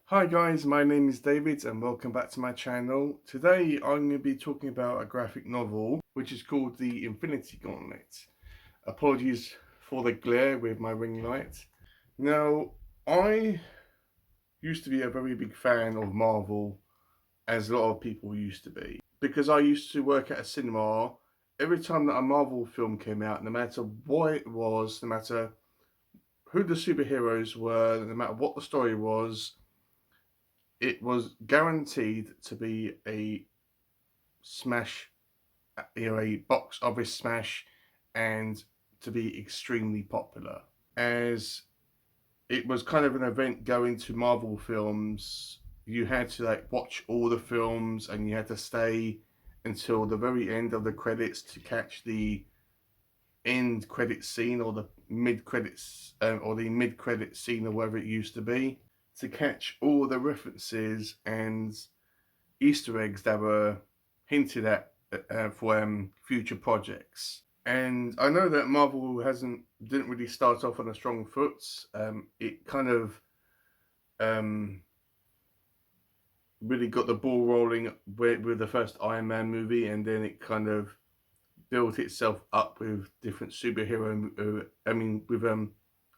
Hi guys, my name is David and welcome back to my channel. Today I'm going to be talking about a graphic novel which is called the Infinity Gauntlet. Apologies for the glare with my ring light. Now, I used to be a very big fan of Marvel, as a lot of people used to be. Because I used to work at a cinema, every time that a Marvel film came out, no matter what it was, no matter who the superheroes were, no matter what the story was, it was guaranteed to be a smash, a box office smash, and to be extremely popular. As it was kind of an event going to Marvel films, you had to watch all the films and you had to stay until the very end of the credits to catch the end credit scene or the mid credits or the mid credit scene or whatever it used to be, to catch all the references and Easter eggs that were hinted at for future projects. And I know that Marvel didn't really start off on a strong foot. It kind of um, really got the ball rolling with the first Iron Man movie, and then it kind of built itself up with different superhero.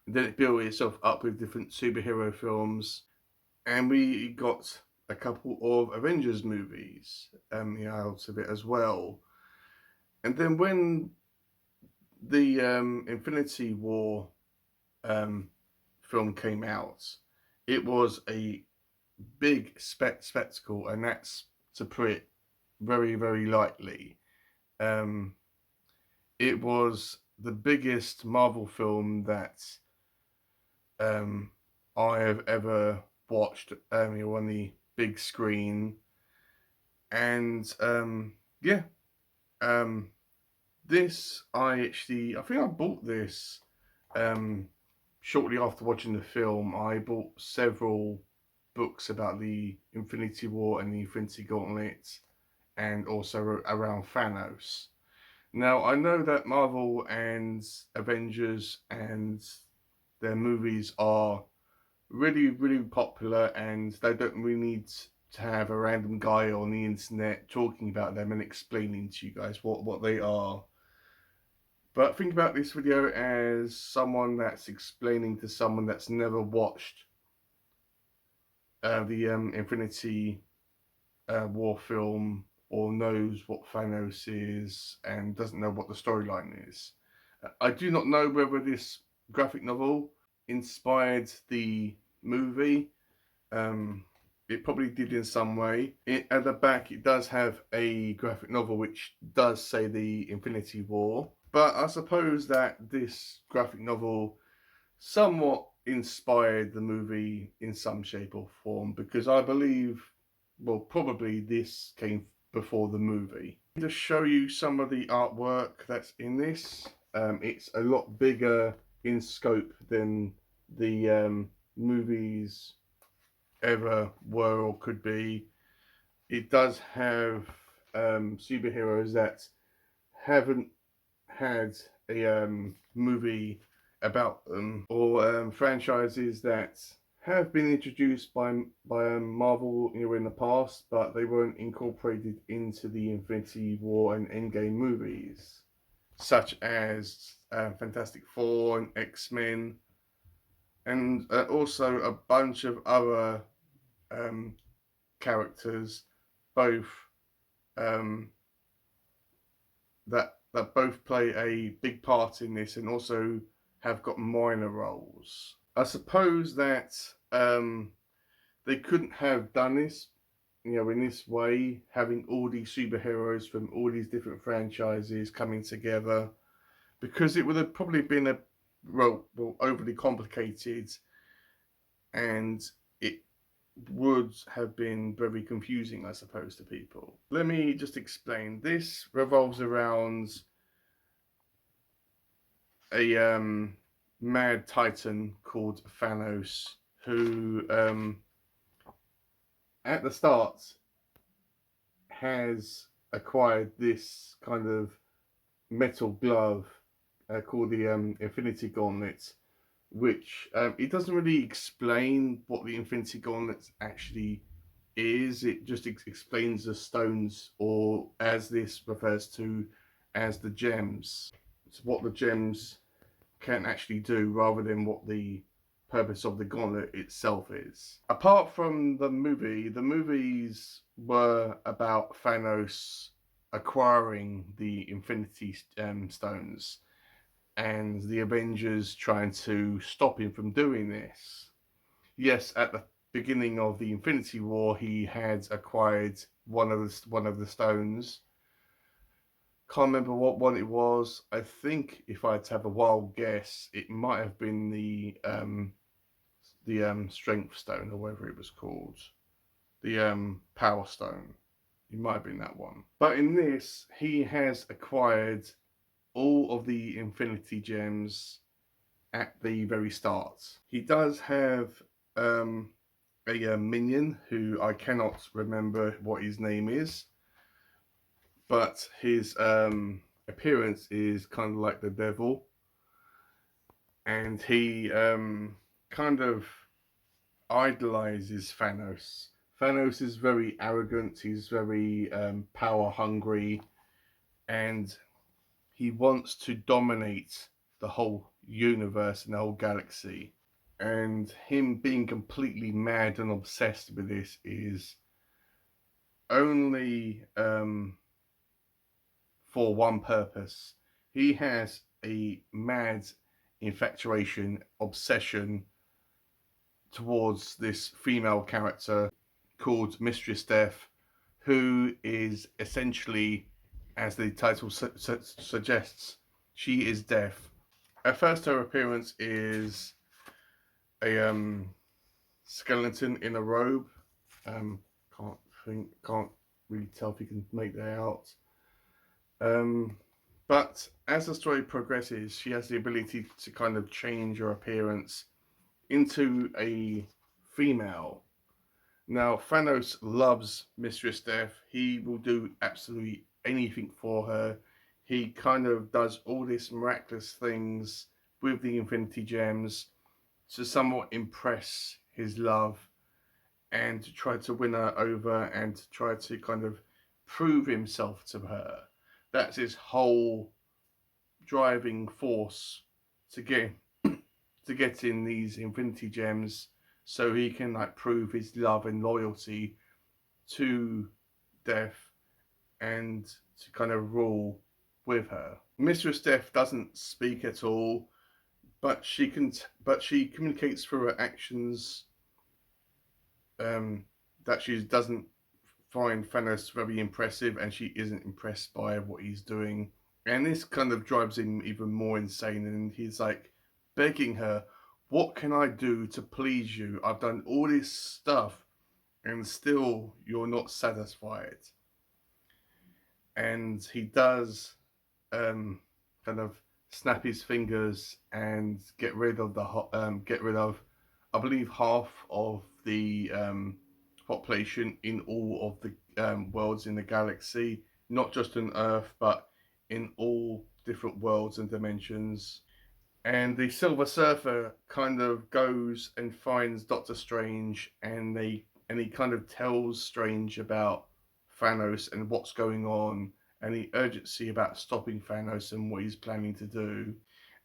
Then it built itself up with different superhero films, and we got a couple of Avengers movies, out of it as well. And then when the Infinity War um, film came out, it was a big spectacle, and that's to put it very, very lightly. Um, it was the biggest Marvel film that um, I have ever watched on the big screen. And yeah, um, this I think I bought this um, shortly after watching the film. I bought several books about the Infinity War and the Infinity Gauntlet, and also around Thanos. Now I know that Marvel and Avengers and their movies are really, really popular, and they don't really need to have a random guy on the internet talking about them and explaining to you guys what they are. But think about this video as someone that's explaining to someone that's never watched the Infinity War film, or knows what Thanos is and doesn't know what the storyline is. I do not know whether this graphic novel inspired the movie. Um, it probably did in some way. At the back, it does have a graphic novel which does say the Infinity War. But I suppose that this graphic novel somewhat inspired the movie in some shape or form, because I believe, well, probably this came before the movie. To show you some of the artwork that's in this, it's a lot bigger in scope than the movies ever were or could be. It does have superheroes that haven't had a movie about them, or franchises that have been introduced by Marvel, in the past, but they weren't incorporated into the Infinity War and Endgame movies, such as Fantastic Four and X-Men, and also a bunch of other um, characters, both um, that both play a big part in this, and also have got minor roles. I suppose that they couldn't have done this, in this way, having all these superheroes from all these different franchises coming together, because it would have probably been overly complicated, and it would have been very confusing, I suppose, to people. Let me just explain. This revolves around a mad titan called Thanos, who at the start has acquired this kind of metal glove called the Infinity Gauntlet, which it doesn't really explain what the Infinity Gauntlet actually is. It just explains the stones, or as this refers to, as the gems. It's what the gems can actually do rather than what the purpose of the gauntlet itself is. Apart from the movies were about Thanos acquiring the Infinity Stones and the Avengers trying to stop him from doing this. Yes, at the beginning of the Infinity War, he had acquired one of the stones. Can't remember what one it was. I think if I had to have a wild guess, it might have been the Strength Stone, or whatever it was called, the Power Stone. It might have been that one. But in this, he has acquired all of the Infinity Gems at the very start. He does have um, a minion who I cannot remember what his name is, but his appearance is kind of like the devil, and he kind of idolizes Thanos. Thanos is very arrogant, he's very power hungry, and he wants to dominate the whole universe and the whole galaxy. And him being completely mad and obsessed with this is only for one purpose. He has a mad infatuation, obsession towards this female character called Mistress Death, who is essentially, as the title suggests, she is death. At first, her appearance is a skeleton in a robe. Um, can't really tell if you can make that out. But as the story progresses, she has the ability to kind of change her appearance into a female. Now, Thanos loves Mistress Death. He will do absolutely anything for her. He kind of does all these miraculous things with the Infinity Gems to somewhat impress his love and to try to win her over and to try to kind of prove himself to her. That's his whole driving force to get in these Infinity Gems, so he can like prove his love and loyalty to Death and to kind of rule with her. Mistress Death doesn't speak at all, but she communicates through her actions that she doesn't find Thanos very impressive, and she isn't impressed by what he's doing. And this kind of drives him even more insane, and he's like begging her, "What can I do to please you? I've done all this stuff, and still you're not satisfied." And he does kind of snap his fingers and get rid of I believe, half of the population in all of the worlds in the galaxy, not just on Earth, but in all different worlds and dimensions. And the Silver Surfer kind of goes and finds Doctor Strange, and he kind of tells Strange about Thanos and what's going on, and the urgency about stopping Thanos and what he's planning to do.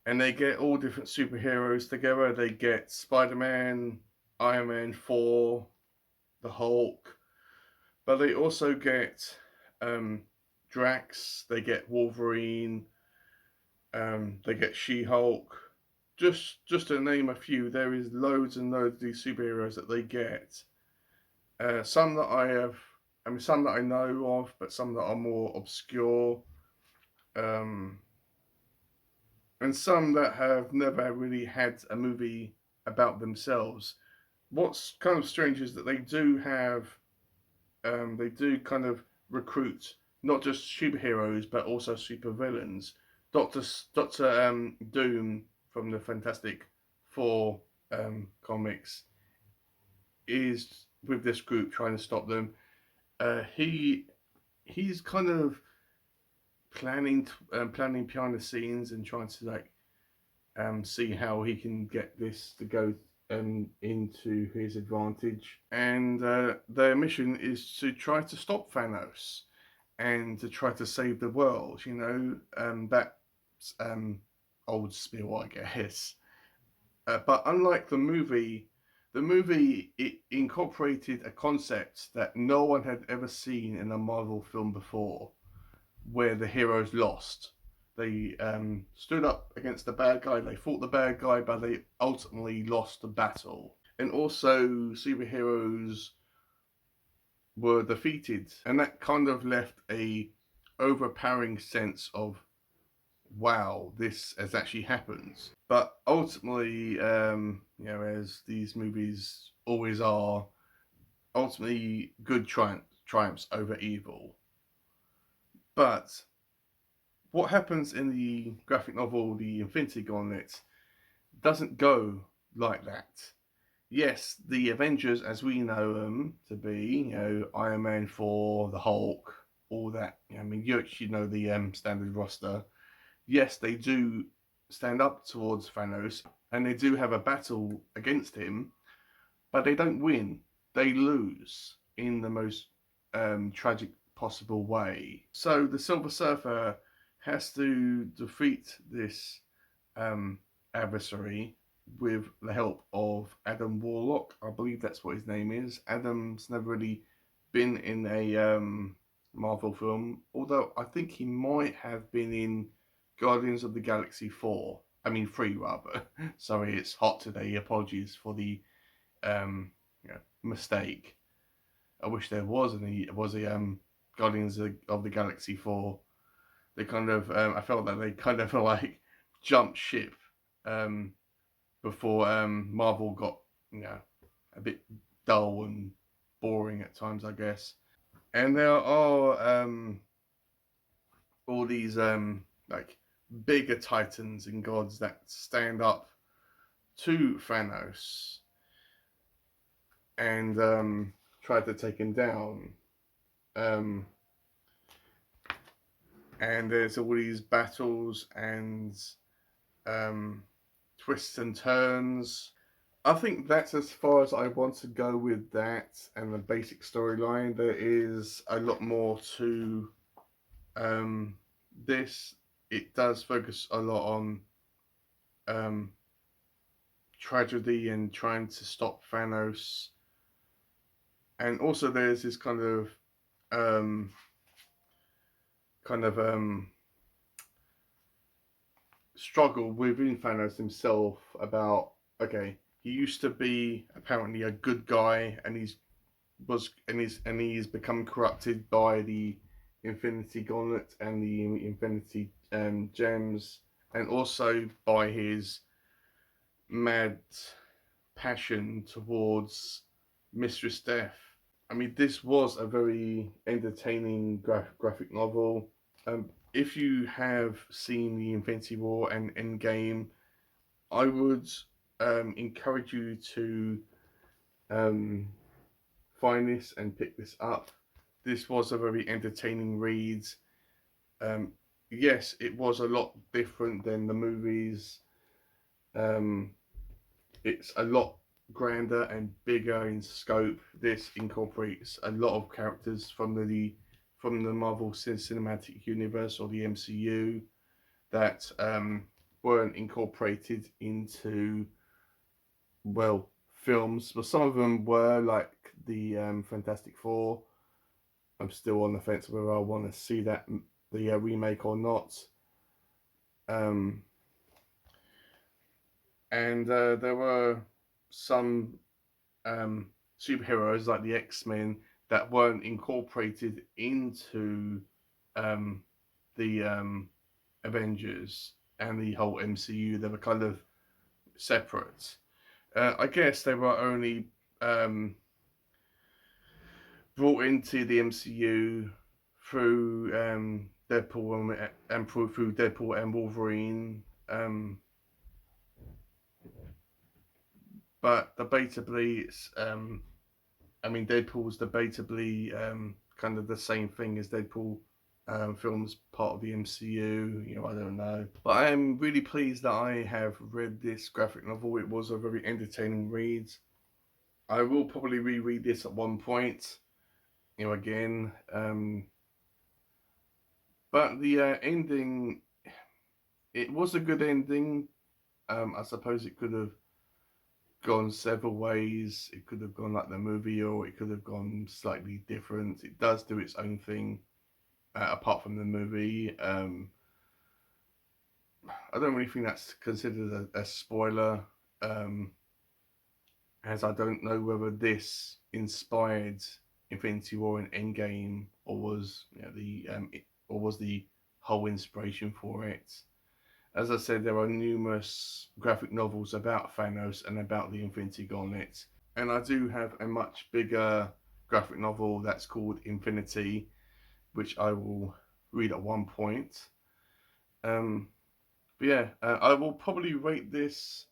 And they get all different superheroes together. They get Spider-Man, Iron Man, Thor, the Hulk, but they also get Drax. They get Wolverine. They get She-Hulk. Just to name a few, there is loads and loads of these superheroes that they get. Some that some that I know of, but some that are more obscure. Um, and some that have never really had a movie about themselves. What's kind of strange is that they do kind of recruit not just superheroes but also supervillains. Doctor Doom from the Fantastic Four comics is with this group trying to stop them. He's kind of planning behind the scenes and trying to like see how he can get this to go into his advantage. And their mission is to try to stop Thanos and to try to save the world. You know, that's old spiel, I guess. But unlike the movie it incorporated a concept that no one had ever seen in a Marvel film before, where the heroes lost. They stood up against the bad guy, they fought the bad guy, but they ultimately lost the battle. And also, superheroes were defeated, and that kind of left a overpowering sense of wow, this has actually happened. But ultimately, as these movies always are, ultimately good triumphs over evil. But what happens in the graphic novel, the Infinity Gauntlet, doesn't go like that. Yes, the Avengers, as we know them to be, Iron Man 4, the Hulk, all that. I mean, you actually know the standard roster. Yes, they do stand up towards Thanos, and they do have a battle against him, but they don't win. They lose in the most tragic possible way. So the Silver Surfer has to defeat this um, adversary with the help of Adam Warlock. I believe that's what his name is. Adam's never really been in a Marvel film, although I think he might have been in Guardians of the Galaxy 4. I mean, 3 rather. Sorry, it's hot today. Apologies for the mistake. I wish there was a Guardians of the Galaxy 4. They kind of I felt that they kind of like jumped ship um, before Marvel got a bit dull and boring at times, I guess. And there are all these like bigger titans and gods that stand up to Thanos and try to take him down. Um, and there's all these battles and um, twists and turns. I think that's as far as I want to go with that and the basic storyline. There is a lot more to um, this. It does focus a lot on um, tragedy and trying to stop Thanos. And also, there's this um, kind of struggle within Thanos himself about okay, he used to be apparently a good guy, and he's become corrupted by the Infinity Gauntlet and the Infinity Gems, and also by his mad passion towards Mistress Death. I mean, this was a very entertaining graphic novel. If you have seen the Infinity War and Endgame, I would encourage you to um, find this and pick this up. This was a very entertaining read. Um, yes, it was a lot different than the movies. Um, it's a lot grander and bigger in scope. This incorporates a lot of characters from the Marvel Cinematic Universe or the MCU that weren't incorporated into films, but some of them were like the Fantastic Four. I'm still on the fence whether I want to see that the remake or not. Um, and there were some superheroes like the X-Men that weren't incorporated into um, the Avengers and the whole MCU. They were kind of separate. I guess they were only brought into the MCU through Deadpool and through Deadpool and Wolverine. But debatably, it's I mean Deadpool's debatably kind of the same thing as Deadpool films part of the MCU. I don't know. But I am really pleased that I have read this graphic novel. It was a very entertaining read. I will probably reread this at one point, again. But the ending, it was a good ending. I suppose it could have gone several ways. It could have gone like the movie, or it could have gone slightly different. It does do its own thing, apart from the movie. I don't really think that's considered a spoiler, as I don't know whether this inspired Infinity War and Endgame, or was or was the whole inspiration for it. As I said, there are numerous graphic novels about Thanos and about the Infinity Gauntlet, and I do have a much bigger graphic novel that's called Infinity, which I will read at one point. Um, but yeah, I will probably rate this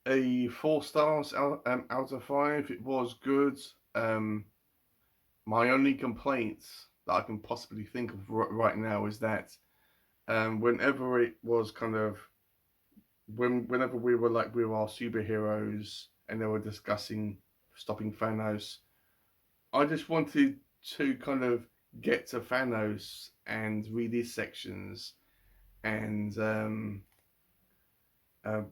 a 4 stars out of 5. It was good. My only complaint that I can possibly think of right now is that whenever it was kind of whenever we were like with our superheroes and they were discussing stopping Thanos, I just wanted to kind of get to Thanos and read his sections. And uh,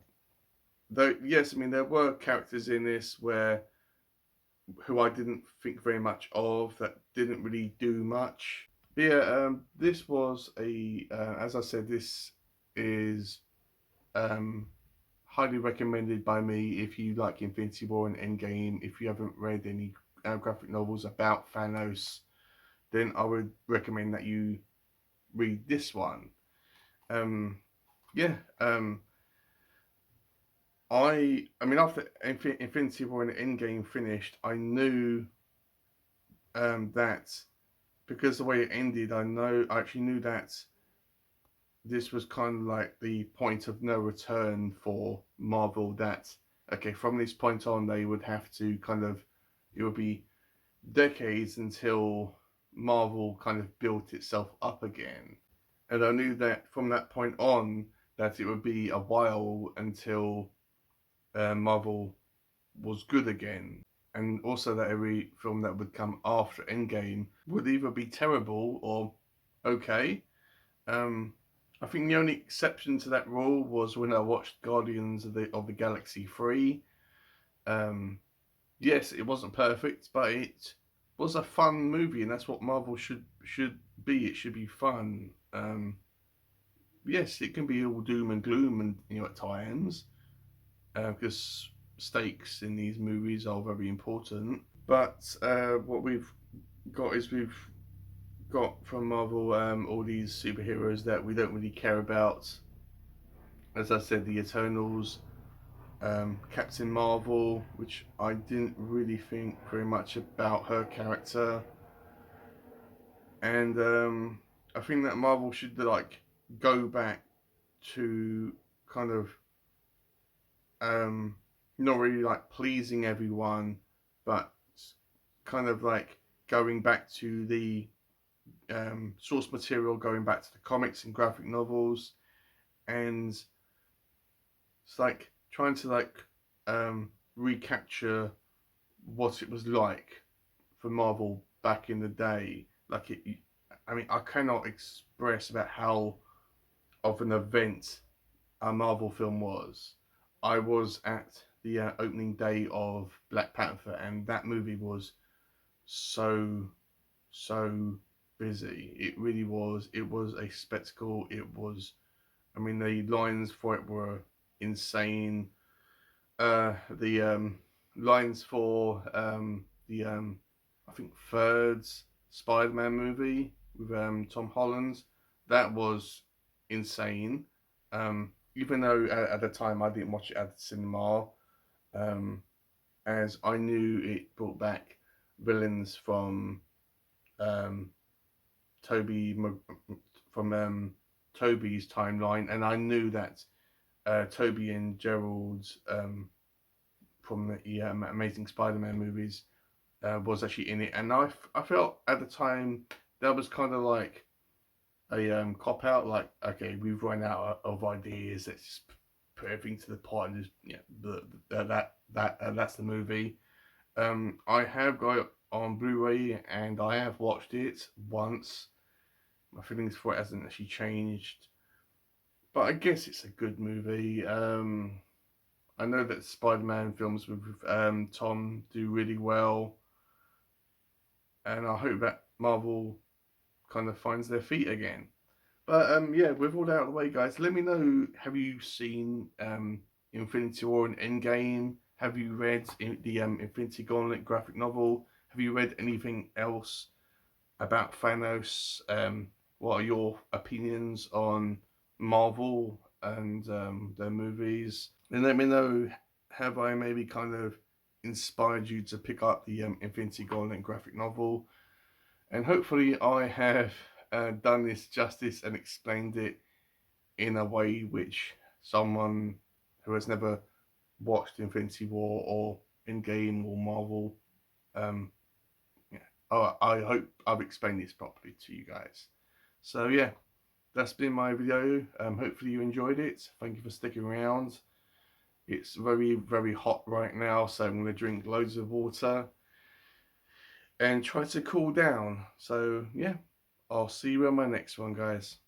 though yes, I mean there were characters in this who I didn't think very much of, that didn't really do much. But yeah, this was as I said, this is um, highly recommended by me if you like Infinity War and Endgame. If you haven't read any graphic novels about Thanos, then I would recommend that you read this one. Um, yeah, I mean after Infinity War and Endgame finished, I knew that because the way it ended, I actually knew that this was kind of like the point of no return for Marvel. That okay, from this point on, they would have to kind of, it would be decades until Marvel kind of built itself up again. And I knew that from that point on, that it would be a while until Marvel was good again. And also that every film that would come after Endgame would either be terrible or okay. Um, I think the only exception to that rule was when I watched Guardians of the Galaxy 3. Um, yes, it wasn't perfect, but it was a fun movie, and that's what Marvel should be. It should be fun. Yes, it can be all doom and gloom, and at times, because stakes in these movies are very important. But what we've got is we've got from Marvel all these superheroes that we don't really care about. As I said, the Eternals, Captain Marvel, which I didn't really think very much about her character, and I think that Marvel should like go back to kind of um, not really like pleasing everyone, but kind of like going back to the source material, going back to the comics and graphic novels, and it's like trying to like recapture what it was like for Marvel back in the day. Like I mean, I cannot express about how of an event a Marvel film was. I was at the opening day of Black Panther, and that movie was so so busy. It really was. It was a spectacle. It was. I mean, the lines for it were insane. The lines for the I think third Spider-Man movie with Tom Holland, that was insane. Even though at the time I didn't watch it at the cinema, um, as I knew it brought back villains from um, Toby from Toby's timeline, and I knew that Toby and Gerald's from the Amazing Spider-Man movies was actually in it, and I felt at the time that was kind of like a cop out. Like, okay, we've run out of ideas. Let's just put everything to the pot and just that's the movie. I have got it on Blu-ray and I have watched it once. My feelings for it hasn't actually changed, but I guess it's a good movie. I know that Spider-Man films with Tom do really well, and I hope that Marvel kind of finds their feet again. But yeah, with all that out of the way, guys, let me know. Have you seen Infinity War and Endgame? Have you read the Infinity Gauntlet graphic novel? Have you read anything else about Thanos? What are your opinions on Marvel and their movies? And let me know, have I maybe kind of inspired you to pick up the Infinity Gauntlet graphic novel? And hopefully, I have done this justice and explained it in a way which someone who has never watched Infinity War or Endgame or Marvel, um, yeah, I hope I've explained this properly to you guys. So yeah, that's been my video. Hopefully you enjoyed it. Thank you for sticking around. It's very, very hot right now, so I'm going to drink loads of water and try to cool down. So yeah, I'll see you on my next one, guys.